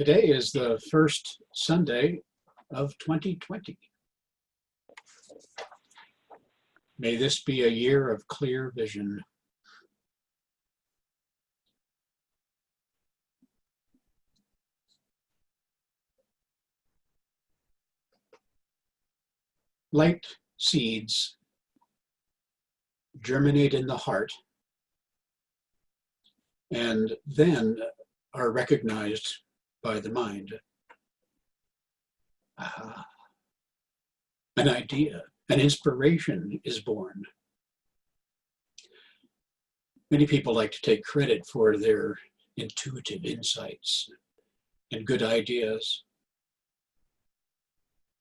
Today is the first Sunday of 2020. May this be a year of clear vision. Light seeds germinate in the heart and then are recognized by the mind. An idea, an inspiration is born. Many people like to take credit for their intuitive insights and good ideas,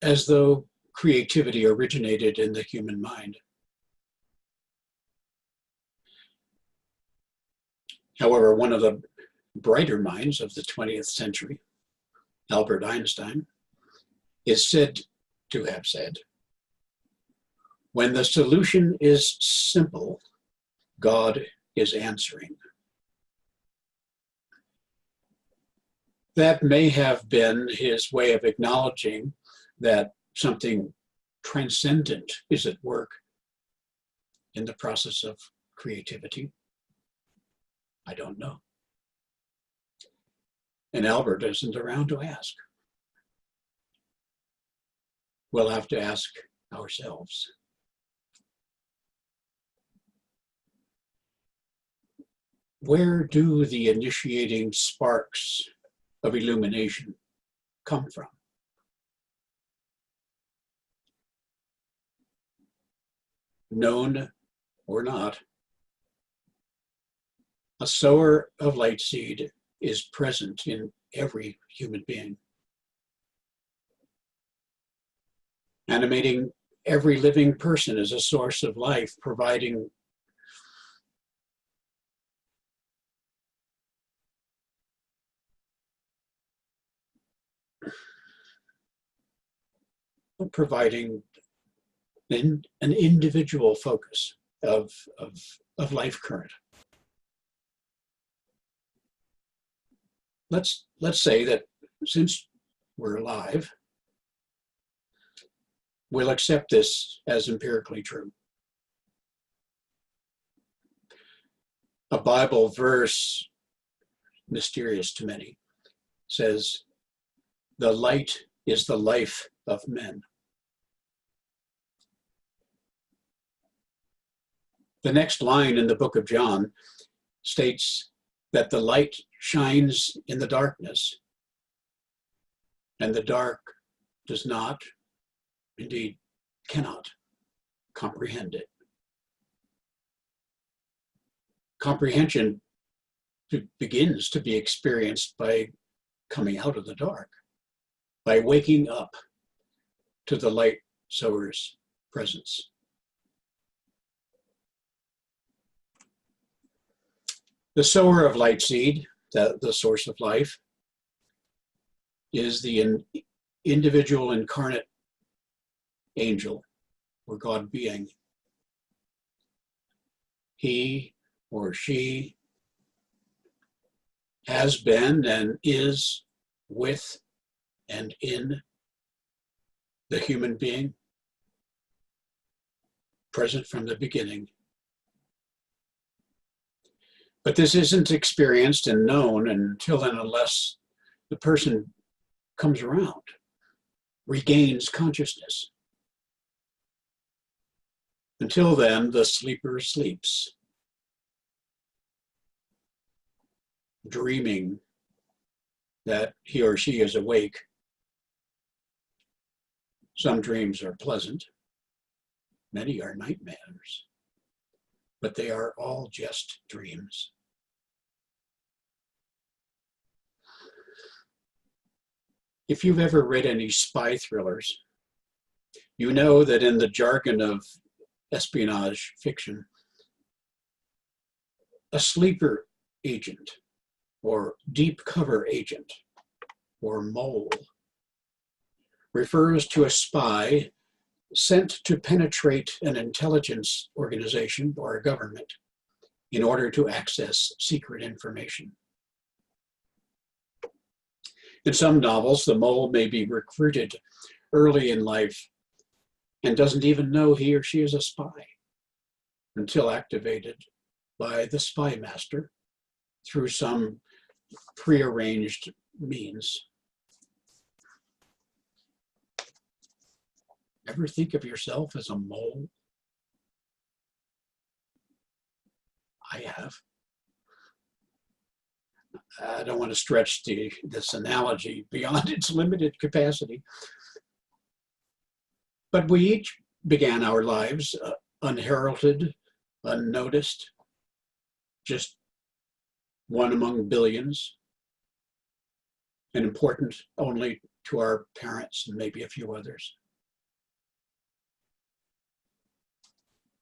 as though creativity originated in the human mind. However, one of the brighter minds of the 20th century, Albert Einstein, is said to have said, "When the solution is simple, God is answering." That may have been his way of acknowledging that something transcendent is at work in the process of creativity. I don't know. And Albert isn't around to ask. We'll have to ask ourselves. Where do the initiating sparks of illumination come from? Known or not, a sower of light seed is present in every human being, animating every living person as a source of life, providing an individual focus of life current. Let's say that since we're alive, we'll accept this as empirically true. A Bible verse, mysterious to many, says, "The light is the life of men." The next line in the book of John states that the light shines in the darkness, and the dark does not, indeed cannot, comprehend it. Comprehension begins to be experienced by coming out of the dark, by waking up to the light sower's presence. The sower of light seed, the source of life, is the individual incarnate angel or God being. He or she has been and is with and in the human being, present from the beginning. But this isn't experienced and known until and unless the person comes around, regains consciousness. Until then, the sleeper sleeps, dreaming that he or she is awake. Some dreams are pleasant, many are nightmares, but they are all just dreams. If you've ever read any spy thrillers, you know that in the jargon of espionage fiction, a sleeper agent or deep cover agent or mole refers to a spy sent to penetrate an intelligence organization or a government in order to access secret information. In some novels, the mole may be recruited early in life and doesn't even know he or she is a spy until activated by the spy master through some prearranged means. Ever think of yourself as a mole? I have. I don't want to stretch this analogy beyond its limited capacity. But we each began our lives unheralded, unnoticed, just one among billions, and important only to our parents and maybe a few others.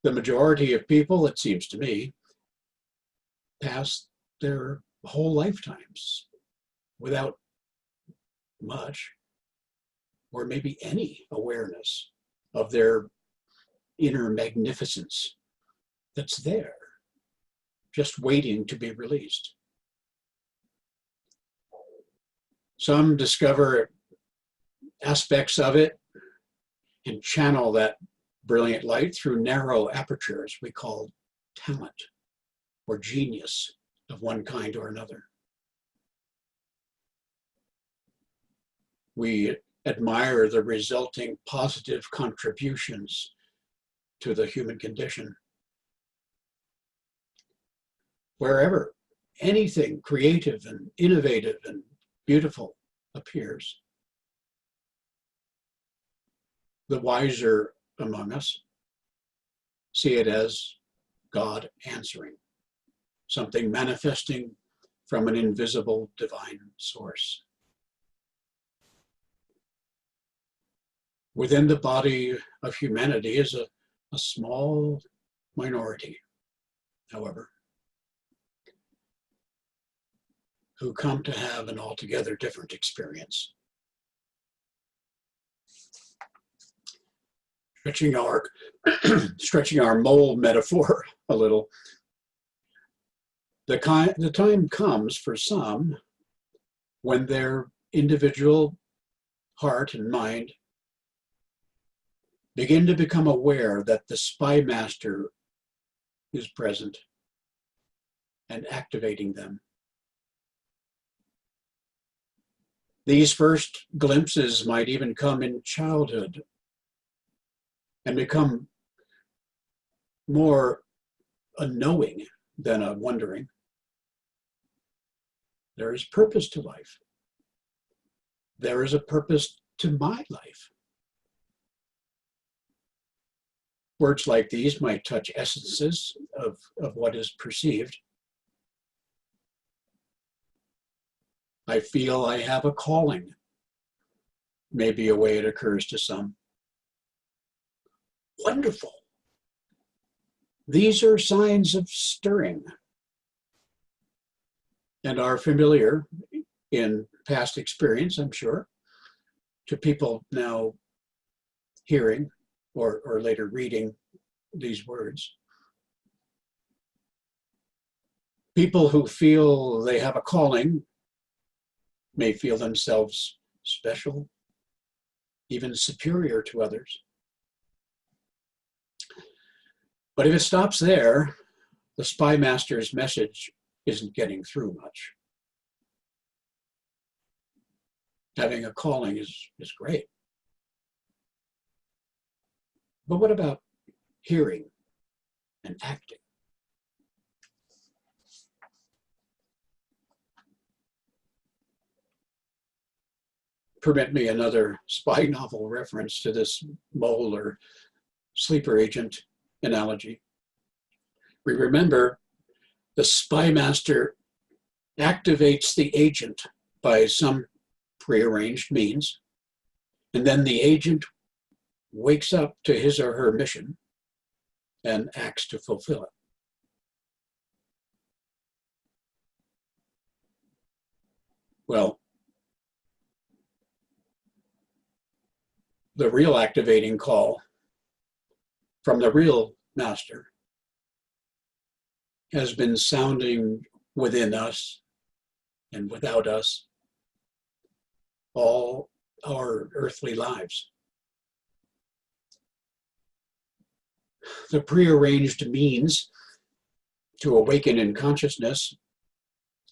The majority of people, it seems to me, pass their whole lifetimes without much or maybe any awareness of their inner magnificence that's there, just waiting to be released. Some discover aspects of it and channel that brilliant light through narrow apertures we call talent or genius of one kind or another. We admire the resulting positive contributions to the human condition. Wherever anything creative and innovative and beautiful appears, the wiser among us see it as God answering, something manifesting from an invisible divine source. Within the body of humanity is a small minority, however, who come to have an altogether different experience. Stretching our mole metaphor a little, the time comes for some when their individual heart and mind begin to become aware that the spy master is present and activating them. These first glimpses might even come in childhood and become more a knowing than a wondering. There is purpose to life. There is a purpose to my life. Words like these might touch essences of what is perceived. I feel I have a calling, maybe a way it occurs to some. Wonderful. These are signs of stirring and are familiar in past experience, I'm sure, to people now hearing or later reading these words. People who feel they have a calling may feel themselves special, even superior to others. But if it stops there, the spy master's message isn't getting through much. Having a calling is great. But what about hearing and acting? Permit me another spy novel reference to this mole or sleeper agent analogy. We remember the spy master activates the agent by some prearranged means, and then the agent wakes up to his or her mission and acts to fulfill it. Well, the real activating call from the real master has been sounding within us and without us all our earthly lives. The prearranged means to awaken in consciousness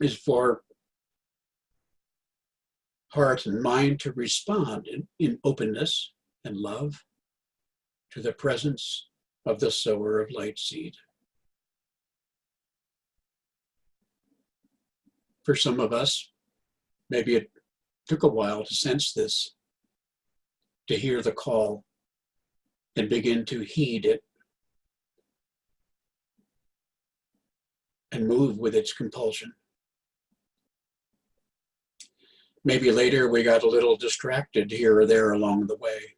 is for heart and mind to respond in openness and love to the presence of the sower of light seed. For some of us, maybe it took a while to sense this, to hear the call and begin to heed it and move with its compulsion. Maybe later we got a little distracted here or there along the way.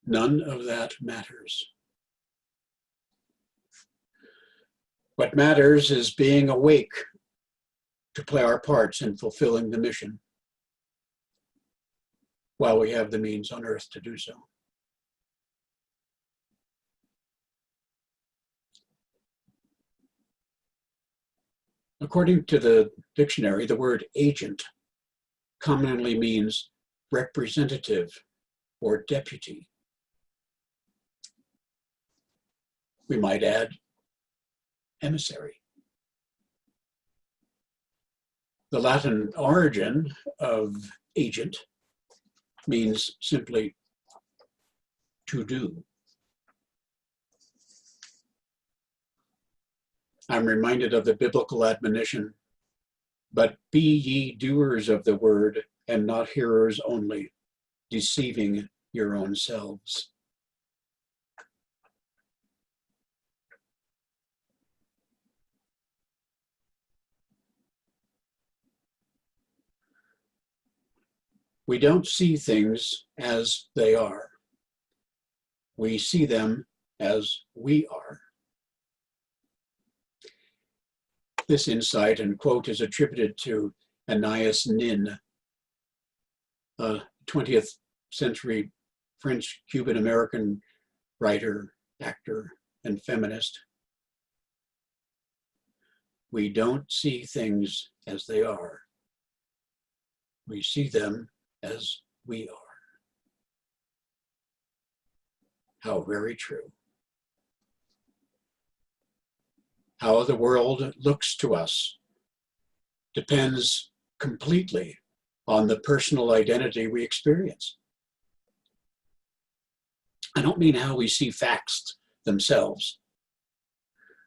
None of that matters. What matters is being awake to play our parts in fulfilling the mission while we have the means on earth to do so. According to the dictionary, the word agent commonly means representative or deputy. We might add emissary. The Latin origin of agent means simply to do. I'm reminded of the biblical admonition, but be ye doers of the word and not hearers only, deceiving your own selves. We don't see things as they are. We see them as we are. This insight and quote is attributed to Anais Nin, a 20th century French Cuban American writer, actor, and feminist. We don't see things as they are. We see them as we are. How very true. How the world looks to us depends completely on the personal identity we experience. I don't mean how we see facts themselves,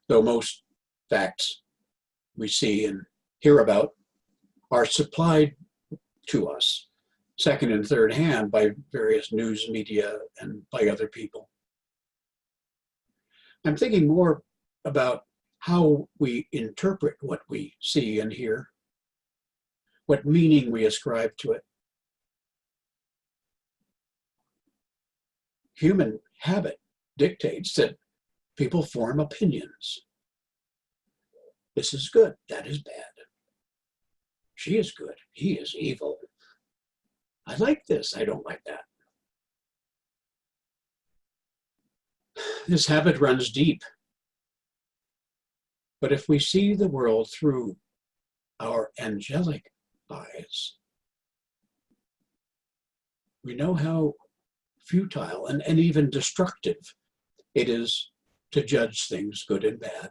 though most facts we see and hear about are supplied to us second and third hand by various news media and by other people. I'm thinking more about how we interpret what we see and hear, what meaning we ascribe to it. Human habit dictates that people form opinions. This is good, that is bad. She is good, he is evil. I like this, I don't like that. This habit runs deep. But if we see the world through our angelic eyes, we know how futile and even destructive it is to judge things good and bad.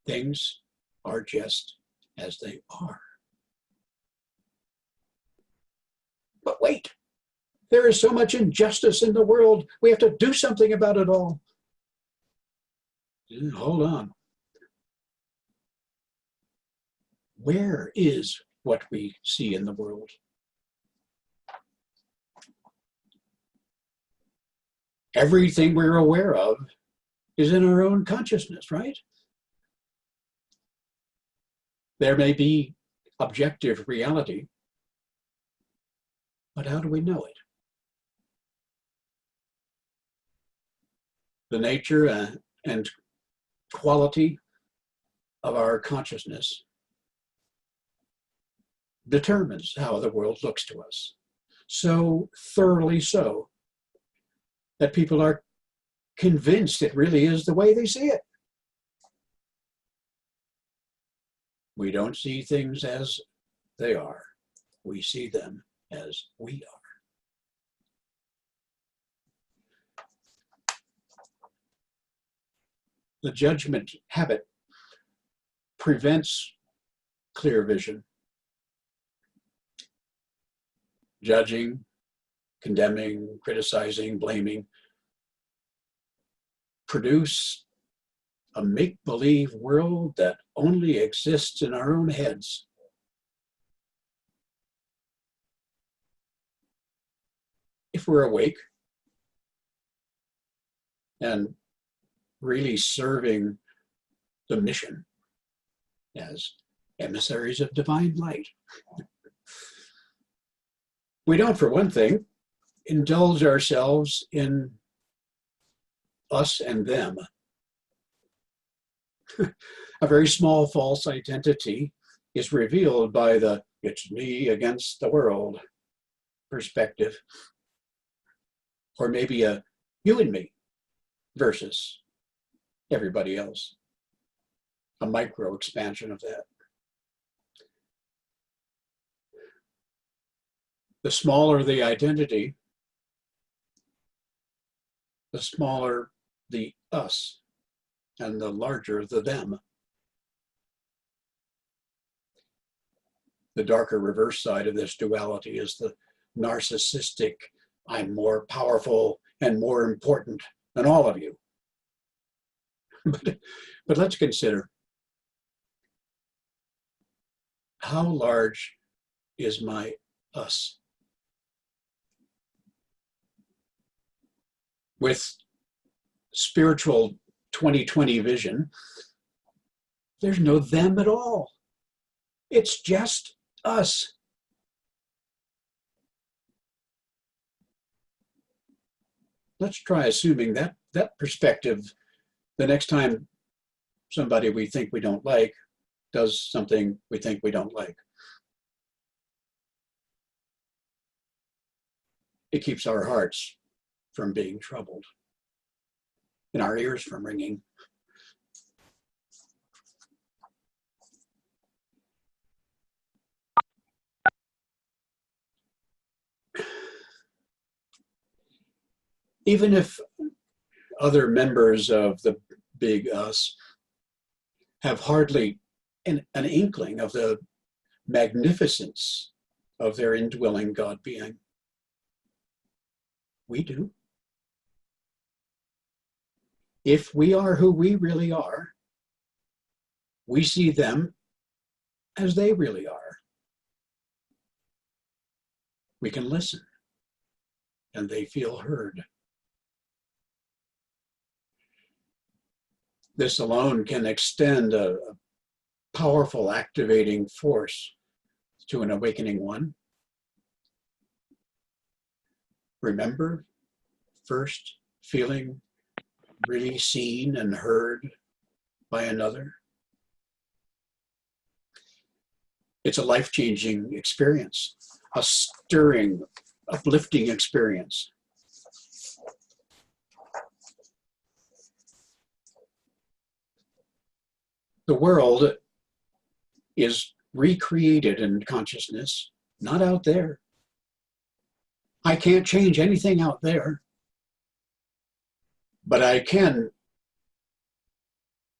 Things are just as they are. But wait, there is so much injustice in the world. We have to do something about it all. Hold on. Where is what we see in the world? Everything we're aware of is in our own consciousness, right? There may be objective reality, but how do we know it? The nature and quality of our consciousness determines how the world looks to us. So thoroughly so that people are convinced it really is the way they see it. We don't see things as they are. We see them as we are. The judgment habit prevents clear vision. Judging, condemning, criticizing, blaming produce a make-believe world that only exists in our own heads. If we're awake and really serving the mission as emissaries of divine light, we don't, for one thing, indulge ourselves in us and them. A very small false identity is revealed by the "it's me against the world" perspective, or maybe a "you and me" versus everybody else, a micro expansion of that. The smaller the identity, the smaller the us, and the larger the them. The darker reverse side of this duality is the narcissistic, I'm more powerful and more important than all of you. But let's consider, how large is my us? With spiritual 2020 vision, there's no them at all. It's just us. Let's try assuming that perspective the next time somebody we think we don't like does something we think we don't like. It keeps our hearts from being troubled and our ears from ringing. Even if other members of the big us have hardly an inkling of the magnificence of their indwelling God being, we do. If we are who we really are, we see them as they really are. We can listen, and they feel heard. This alone can extend a powerful activating force to an awakening one. Remember first feeling really seen and heard by another? It's a life-changing experience, a stirring, uplifting experience. The world is recreated in consciousness, not out there. I can't change anything out there, but I can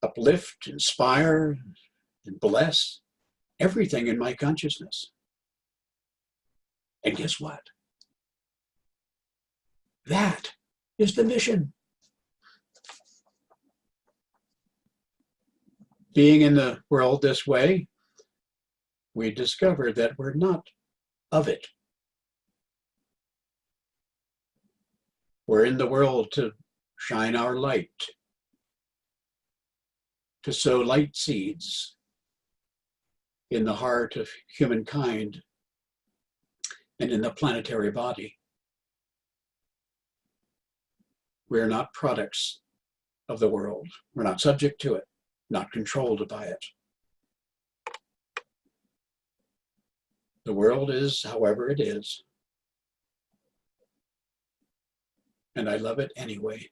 uplift, inspire, and bless everything in my consciousness. And guess what? That is the mission. Being in the world this way, we discover that we're not of it. We're in the world to shine our light, to sow light seeds in the heart of humankind and in the planetary body. We're not products of the world. We're not subject to it, not controlled by it. The world is however it is, and I love it anyway.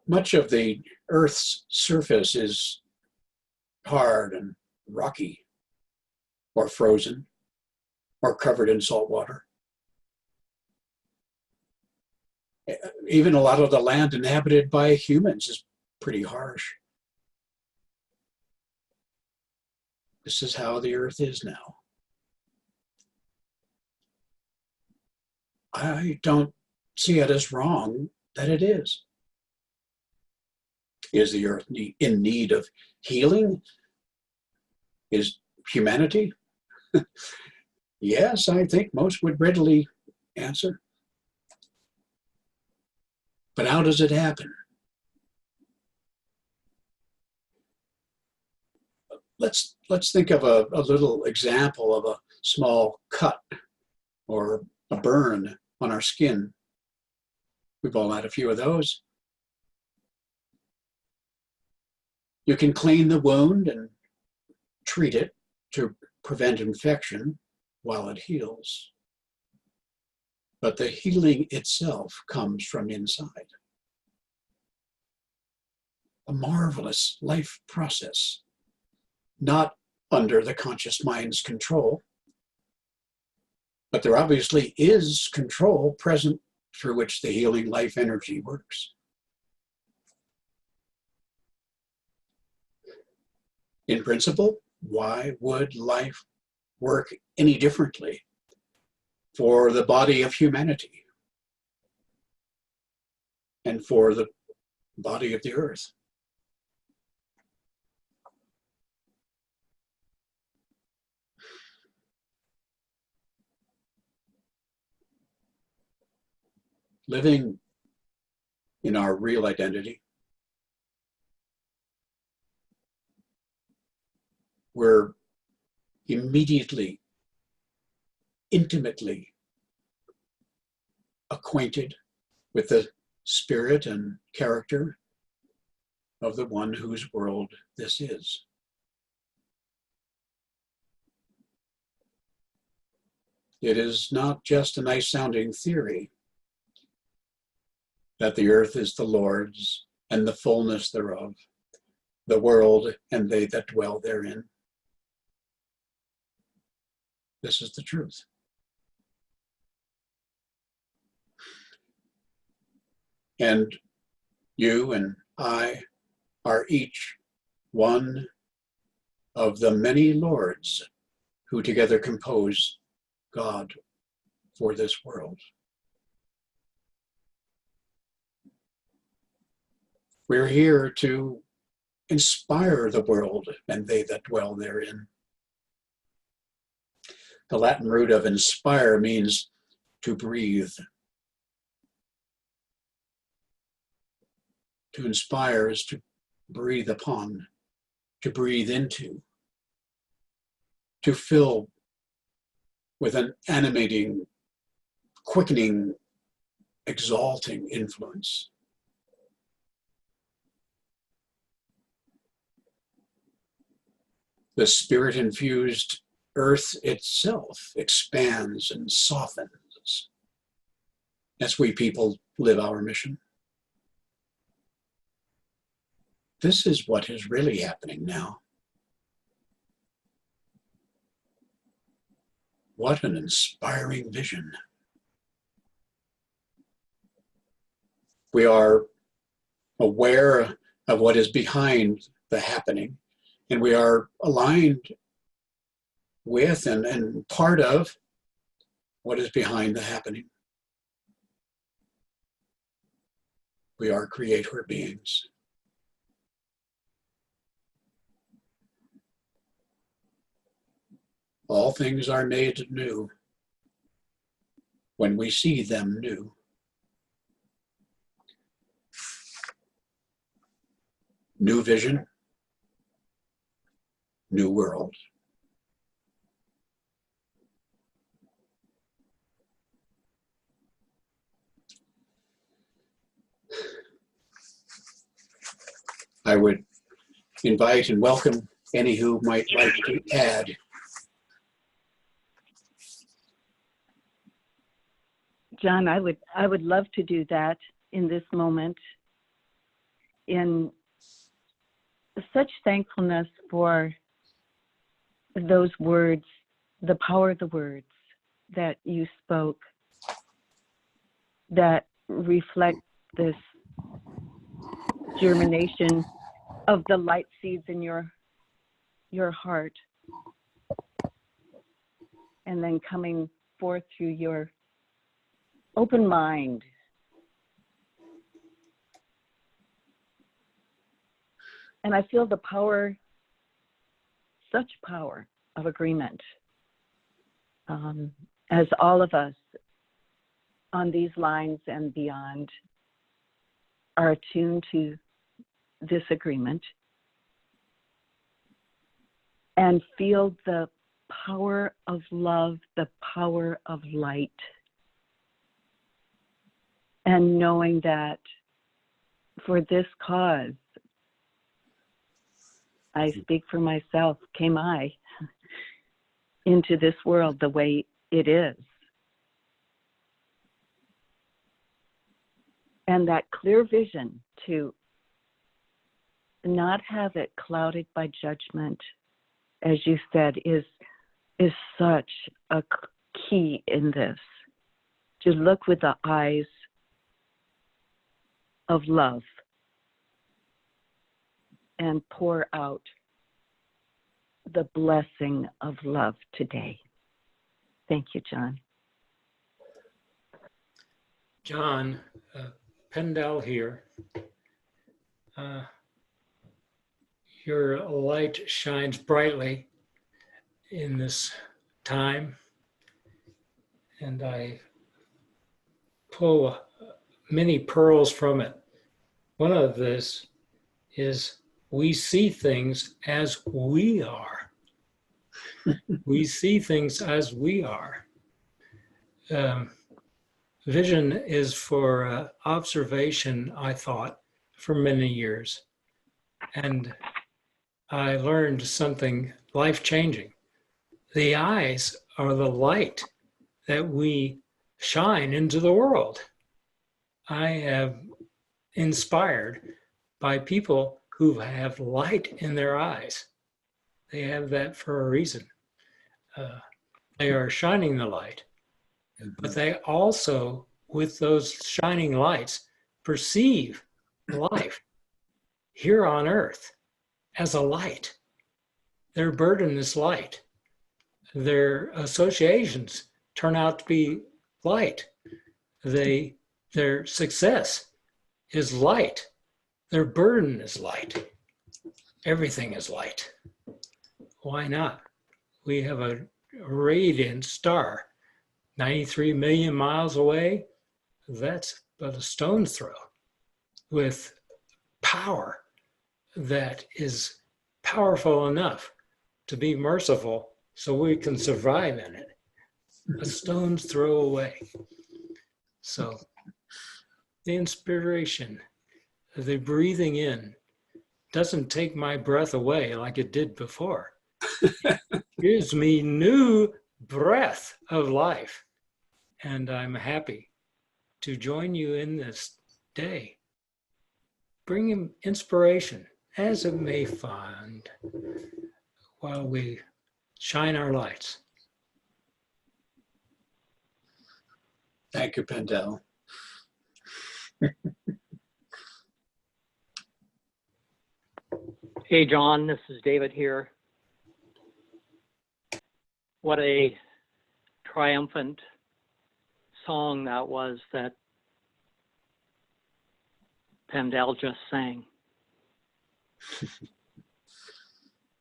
Much of the Earth's surface is hard and rocky, or frozen, or covered in salt water. Even a lot of the land inhabited by humans is pretty harsh. This is how the Earth is now. I don't see it as wrong that it is. Is the Earth in need of healing? Is humanity? Yes, I think most would readily answer. But how does it happen? Let's think of a little example of a small cut or a burn on our skin. We've all had a few of those. You can clean the wound and treat it to prevent infection while it heals. But the healing itself comes from inside. A marvelous life process, not under the conscious mind's control, but there obviously is control present through which the healing life energy works. In principle, why would life work any differently for the body of humanity and for the body of the Earth? Living in our real identity, we're immediately, intimately acquainted with the spirit and character of the one whose world this is. It is not just a nice sounding theory that the earth is the Lord's and the fullness thereof, the world and they that dwell therein. This is the truth. And you and I are each one of the many lords who together compose God for this world. We're here to inspire the world and they that dwell therein. The Latin root of inspire means to breathe. To inspire is to breathe upon, to breathe into, to fill with an animating, quickening, exalting influence. The spirit-infused earth itself expands and softens as we people live our mission. This is what is really happening now. What an inspiring vision. We are aware of what is behind the happening, and we are aligned with and part of what is behind the happening. We are creator beings. All things are made new when we see them new. New vision, new world. I would invite and welcome any who might like to add. John, I would love to do that in this moment. in such thankfulness for those words, the power of the words that you spoke that reflect this germination of the light seeds in your heart, and then coming forth through your open mind. And I feel the power, such power of agreement, as all of us on these lines and beyond are attuned to this agreement and feel the power of love, the power of light, and knowing that for this cause, I speak for myself, came I into this world the way it is. And that clear vision to not have it clouded by judgment, as you said, is such a key in this. To look with the eyes of love and pour out the blessing of love today. Thank you, John. John, Pendel here. Your light shines brightly in this time, and I pull many pearls from it. One of this is we see things as we are. We see things as we are. Vision is for observation, I thought, for many years. And I learned something life-changing. The eyes are the light that we shine into the world. I am inspired by people who have light in their eyes. They have that for a reason. They are shining the light, but they also, with those shining lights, perceive life here on earth as a light. Their burden is light. Their associations turn out to be light. Their success is light. Their burden is light. Everything is light. Why not? We have a radiant star 93 million miles away. That's but a stone's throw, with power that is powerful enough to be merciful so we can survive in it. A stone's throw away. So the inspiration, the breathing in, doesn't take my breath away like it did before. It gives me new breath of life. And I'm happy to join you in this day. Bring him inspiration as it may find while we shine our lights. Thank you, Pendel. Hey, John, this is David here. What a triumphant song that was that Pendel just sang.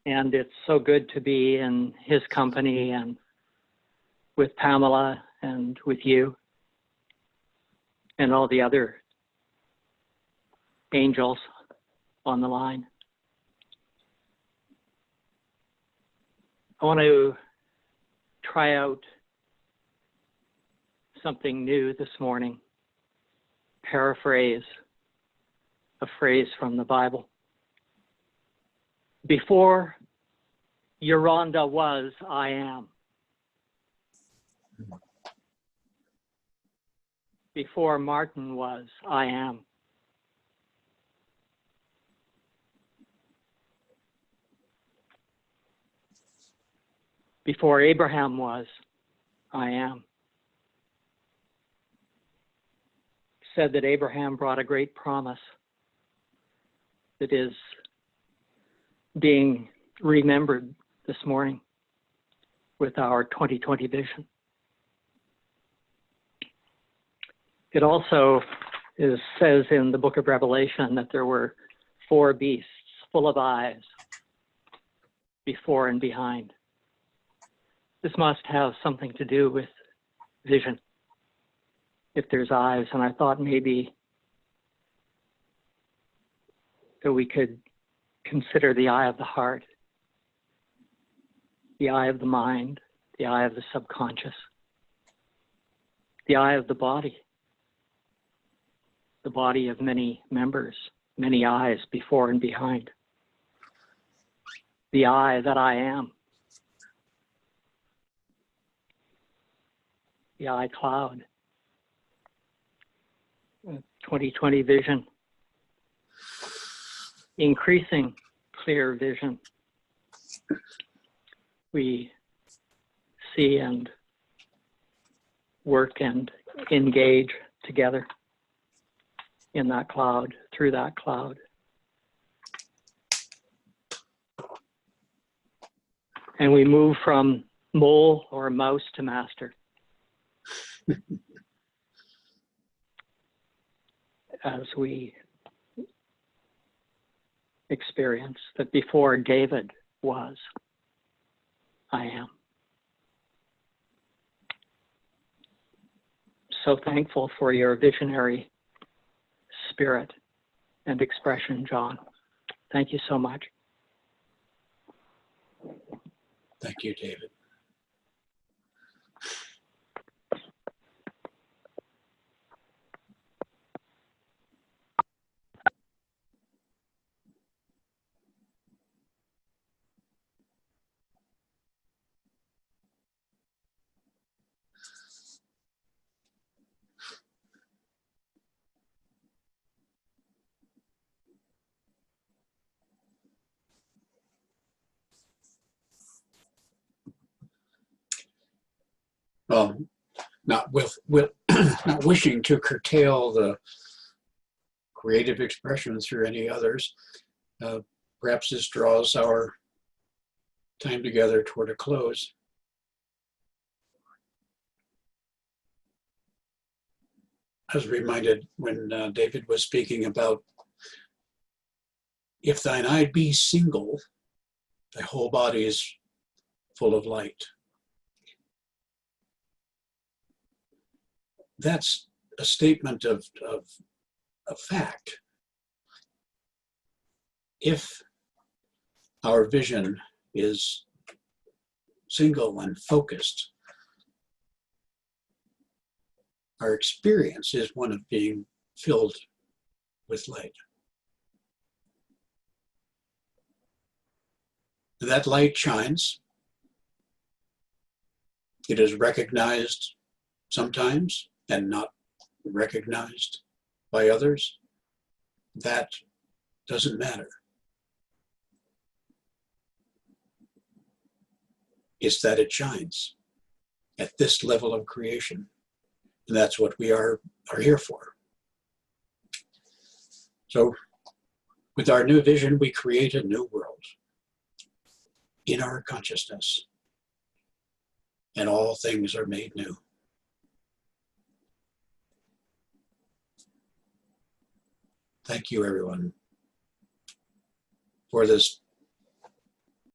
And it's so good to be in his company and with Pamela and with you and all the other angels on the line. I want to try out something new this morning, paraphrase a phrase from the Bible. Before Yoronda was, I am. Before Martin was, I am. Before Abraham was, I am. Said that Abraham brought a great promise that is being remembered this morning with our 2020 vision. It also says in the book of Revelation that there were 4 beasts full of eyes before and behind. This must have something to do with vision, if there's eyes. And I thought maybe that we could consider the eye of the heart, the eye of the mind, the eye of the subconscious, the eye of the body of many members, many eyes before and behind, the I that I am, the eye cloud, 2020 vision, increasing clear vision. We see and work and engage together in that cloud, through that cloud. And we move from mole or mouse to master. As we experience that before David was, I am. So thankful for your visionary spirit and expression, John. Thank you so much. Thank you, David. Not not wishing to curtail the creative expression through any others, perhaps this draws our time together toward a close. I was reminded when David was speaking about, if thine eye be single, thy whole body is full of light. That's a statement of fact. If our vision is single and focused, our experience is one of being filled with light. That light shines. It is recognized sometimes and not recognized by others. That doesn't matter. It's that it shines at this level of creation. And that's what we are here for. So with our new vision, we create a new world in our consciousness. And all things are made new. Thank you, everyone, for this